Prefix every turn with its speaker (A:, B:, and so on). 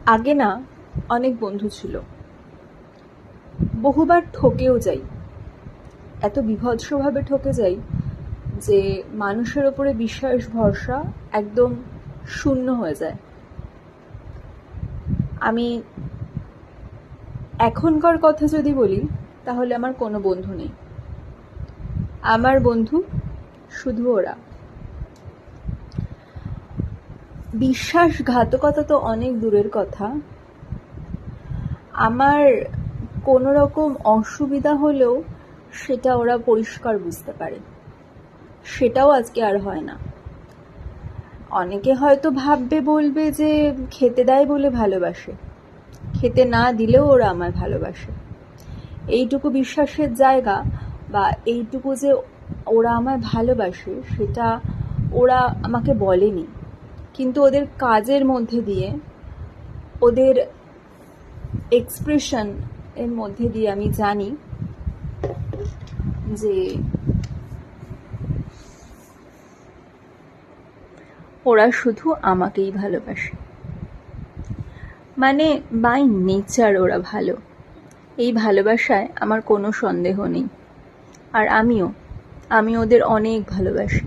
A: আগে না অনেক বন্ধু ছিল, বহুবার ঠকেও যাই, এত বীভৎসভাবে ঠকে যাই যে মানুষের ওপরে বিশ্বাস ভরসা একদম শূন্য হয়ে যায়। আমি এখনকার কথা যদি বলি তাহলে আমার কোনো বন্ধু নেই। আমার বন্ধু শুধু ওরা। বিশ্বাসঘাতকতা তো অনেক দূরের কথা, আমার কোনো রকম অসুবিধা হলেও সেটা ওরা পরিষ্কার বুঝতে পারে, সেটাও আজকে আর হয় না। অনেকে হয়তো ভাববে, বলবে যে খেতে দেয় বলে ভালোবাসে, খেতে না দিলেও ওরা আমায় ভালোবাসে। এইটুকু বিশ্বাসের জায়গা বা এইটুকু যে ওরা আমায় ভালোবাসে সেটা ওরা আমাকে বলেনি, কিন্তু ওদের কাজের মধ্যে দিয়ে, ওদের এক্সপ্রেশন এর মধ্যে দিয়ে আমি জানি যে ওরা শুধু আমাকেই ভালোবাসে। মানে বাই নেচার ওরা ভালো, এই ভালোবাসায় আমার কোনো সন্দেহ নেই। আর আমি ওদের অনেক ভালোবাসি।